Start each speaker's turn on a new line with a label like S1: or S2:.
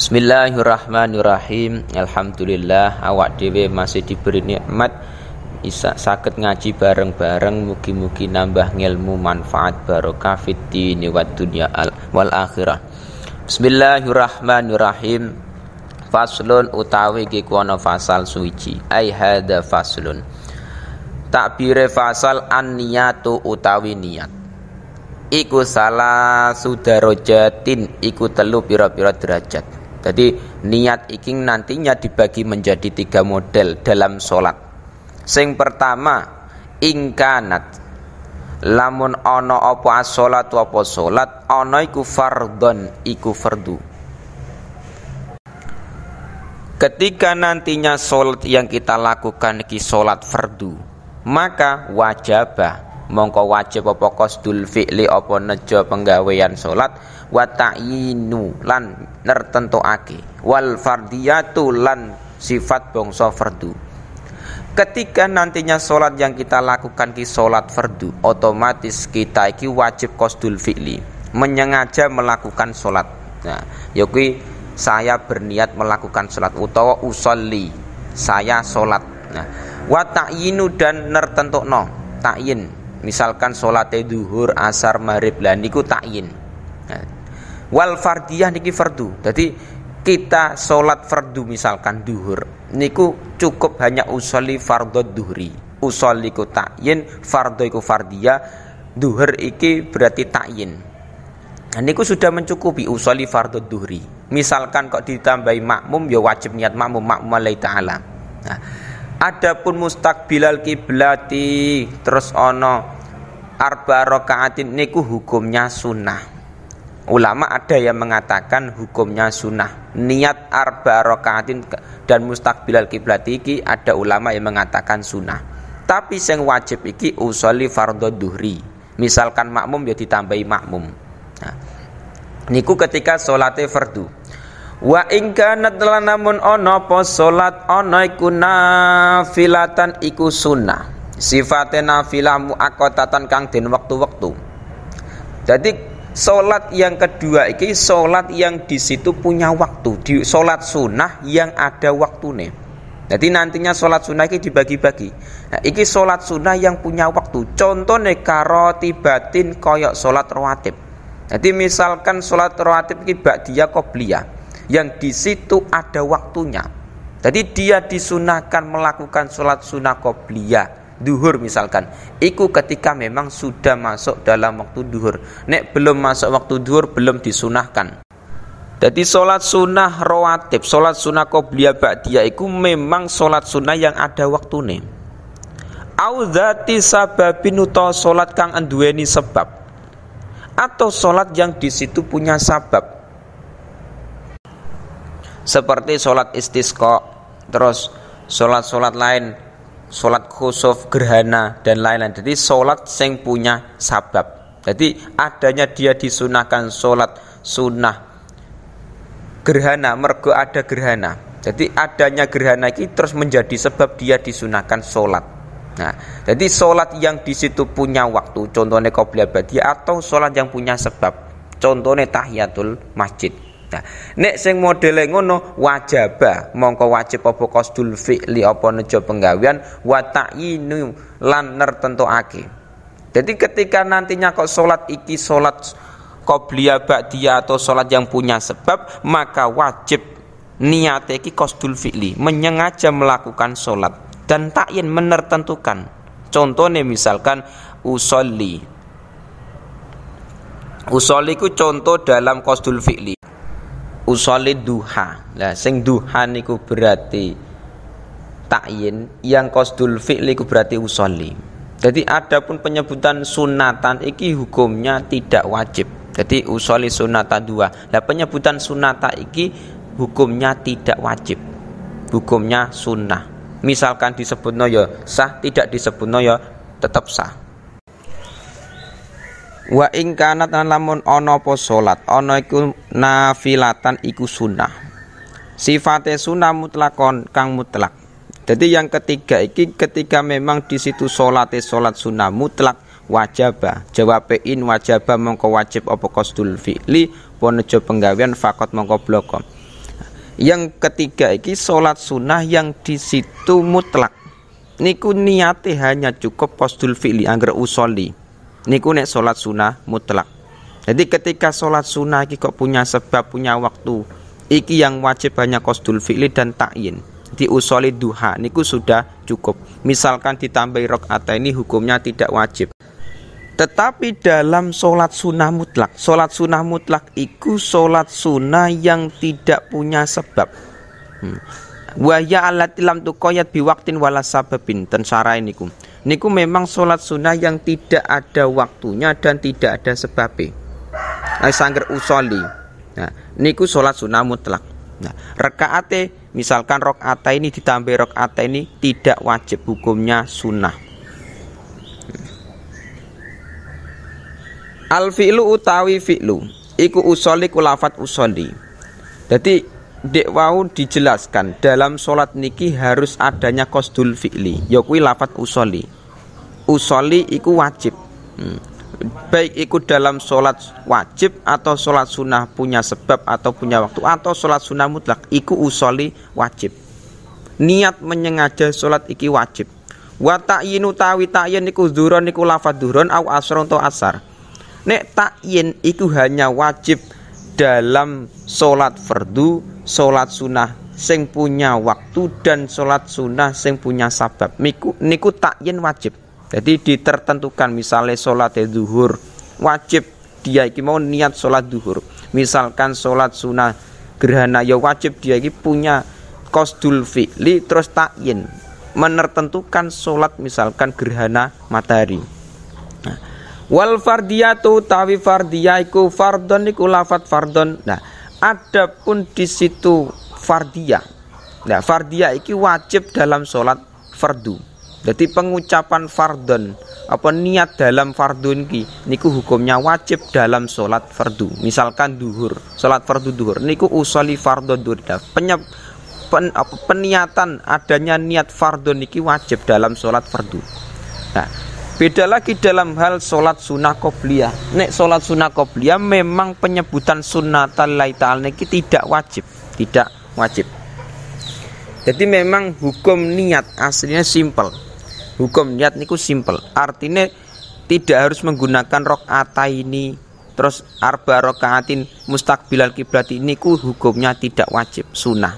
S1: Bismillahirrahmanirrahim. Alhamdulillah awak dhewe masih diberi nikmat isa saged ngaji bareng-bareng, mugi-mugi nambah ngilmu manfaat barokah fid dini wad dunya wal akhirah. Bismillahirrahmanirrahim. Faslun utawi iki kono fasal suci. Ai hadza faslun. Takbire fasal an niyatu utawi niat. Iku salah sudarajatin iku telu pira-pira derajat. Jadi niat iki nantinya dibagi menjadi 3 model dalam sholat. Sing pertama, ingkanat lamun ono apa as-sholat apa sholat ono iku fardhon iku fardu. Ketika nantinya sholat yang kita lakukan iki sholat fardu, maka wajibah mongko wajib apa qasdul fi'li apa nejo penggawean sholat wa ta'yinu lan nertentuake wal fardiyatu lan sifat bangsa fardu. Ketika nantinya sholat yang kita lakukan ki sholat fardu, otomatis kita iki wajib qasdul fi'li, menyengaja melakukan sholat. Nah, yaiku saya berniat melakukan sholat utawa usolli, saya sholat. Nah, wa ta'yinu dan nertentukno, ta'yin. Misalkan sholatnya duhur, asar, maghrib, lah niku ta'yin. Nah, wal fardiyah niki fardu. Jadi kita sholat fardu misalkan duhur, niku cukup hanya usolli fardhu duhri. Usolli ku ta'yin, fardhu iku fardiyah, duhur iki berarti ta'yin. Nah, niku sudah mencukupi usolli fardhu duhri. Misalkan kok ditambahi makmum, ya wajib niat makmum lillahi ta'ala. Nah, adapun mustaqbilal kiblati terus ono arba rakaatin niku hukumnya sunnah. Ulama ada yang mengatakan hukumnya sunnah. Niat arba rakaatin dan mustaqbilal kiblati iki ada ulama yang mengatakan sunnah. Tapi sing wajib iki usolli fardhu duhri. Misalkan makmum ya ditambahi makmum. Nah, niku ketika salate fardu. Wa in kanat lan namun ana apa salat ana iku nafilatan iku sunnah. Sifate nafilah muaqqatatan kang den wektu-wektu. Jadi salat yang kedua iki salat yang di situ punya waktu, di salat sunnah yang ada waktune. Jadi nantinya salat sunnah iki dibagi-bagi. Nah, iki salat sunnah yang punya waktu. Contone karotibatin koyok salat rawatib. Jadi misalkan salat rawatib iki ba'diyah qobliyah yang di situ ada waktunya. Jadi dia disunahkan melakukan sholat sunnah qobliyah duhur misalkan. Iku ketika memang sudah masuk dalam waktu duhur. Nek belum masuk waktu duhur belum disunahkan. Jadi sholat sunnah rawatib, sholat sunnah qobliyah ba'diyah iku memang sholat sunnah yang ada waktune. Au dzati sababin utawa sholat kang anduweni sebab. Atau sholat yang di situ punya sabab. Seperti sholat istisqa, terus sholat lain, sholat khusuf, gerhana dan lain-lain. Jadi sholat yang punya sabab. Jadi adanya dia disunahkan sholat sunnah gerhana, mergo ada gerhana. Jadi adanya gerhana ini terus menjadi sebab dia disunahkan sholat. Nah, jadi sholat yang di situ punya waktu, contohnya qobliyah ba'diyah, atau sholat yang punya sebab, contohnya tahiyatul masjid. Nah, nek sing modele ngono wajibah mongko wajib apa qasdul fi'li apa nejo penggawean wa ta'yinu lan nertentuake. Jadi ketika nantinya kok salat iki salat qobliyah ba'diyah atau salat yang punya sebab, maka wajib niat iki qasdul fi'li, menyengaja melakukan salat dan ta'yin menertentukan. Contohnya misalkan usolli. Usolli ku contoh dalam qasdul fi'li. Usolli duha. Nah, sing duha niku berarti ta'yin, yang qasdul fi'li ku berarti usolli. Jadi adapun penyebutan sunatan iki hukumnya tidak wajib. Jadi usolli sunata dua. Nah, penyebutan sunata iki hukumnya tidak wajib. Hukumnya sunnah. Misalkan disebutno ya sah, tidak disebutno ya tetap sah. Wa ing kanat lamun ana apa salat ana iku nafilatan iku sunnah. Sifate sunnah mutlakon kang mutlak. Jadi yang ketiga iki ketika memang di situ salate salat sunnah mutlak wajaba, jawabe in wajaba mongko wajib apa qasdul fi'li ponejo penggawean fakot mongko bloko. Yang ketiga iki salat sunnah yang di situ mutlak. Niku niate hanya cukup qasdul fi'li angger usolli. Niku nek salat sunnah mutlak. Jadi ketika salat sunnah iki kok punya sebab, punya waktu, iki yang wajib hanya qasdul fi'li dan ta'yin. Di usolli duha niku sudah cukup. Misalkan ditambahi rakaat ini hukumnya tidak wajib. Tetapi dalam sholat sunnah mutlak iku sholat sunnah yang tidak punya sebab. Wahya allati lam tuqayyad biwaqtin wala sababin. Dan syarah niku memang sholat sunnah yang tidak ada waktunya dan tidak ada sebabnya. Sangger usolli. Nah, niku sholat sunnah mutlak. Nah, rakaate misalkan rakaat ini ditambah rakaat ini tidak wajib, hukumnya sunnah. Al fi'lu utawi fi'lu iku usolli ku lafat usolli. Jadi dek wau dijelaskan dalam sholat niki harus adanya qasdul fi'li, ya kuwi lafat usolli. Usolli iku wajib. Baik iku dalam sholat wajib atau sholat sunnah punya sebab atau punya waktu atau sholat sunnah mutlak iku usolli wajib. Niat menyengaja sholat iki wajib. Wa ta'yinu tawi ta'yin niku zuhron niku lafat zuhron au asron to asar. Nek ta'yin itu hanya wajib dalam sholat fardu, sholat sunnah sing punya waktu dan sholat sunnah sing punya sabab. Niku ta'yin wajib. Jadi ditertentukan misalnya sholat zuhur wajib dia iki mau niat sholat zuhur. Misalkan sholat sunnah gerhana ya wajib dia iki punya qasdul fi'li terus ta'yin menertentukan sholat misalkan gerhana matahari. Wal fardiyatu tawi fardiyah iku fardhon iku lafat fardhon. Nah, adapun di situ fardiyah. Nah, fardiyah iki wajib dalam sholat fardu. Jadi pengucapan fardhon apa niat dalam fardun iki niku hukumnya wajib dalam sholat fardu. Misalkan duhur, sholat fardu duhur niku usolli fardhon duhur. Peniatan adanya niat fardhon iki wajib dalam sholat fardu. Nah, beda lagi dalam hal sholat sunnah qobliyah. Nek sholat sunnah qobliyah memang penyebutan sunnatal lillahi ta'ala niki tidak wajib. Jadi memang hukum niat aslinya simple. Hukum niat niku simple. Artinya tidak harus menggunakan rakaataini terus arba rakaatin mustaqbilal kiblat niku hukumnya tidak wajib, sunnah.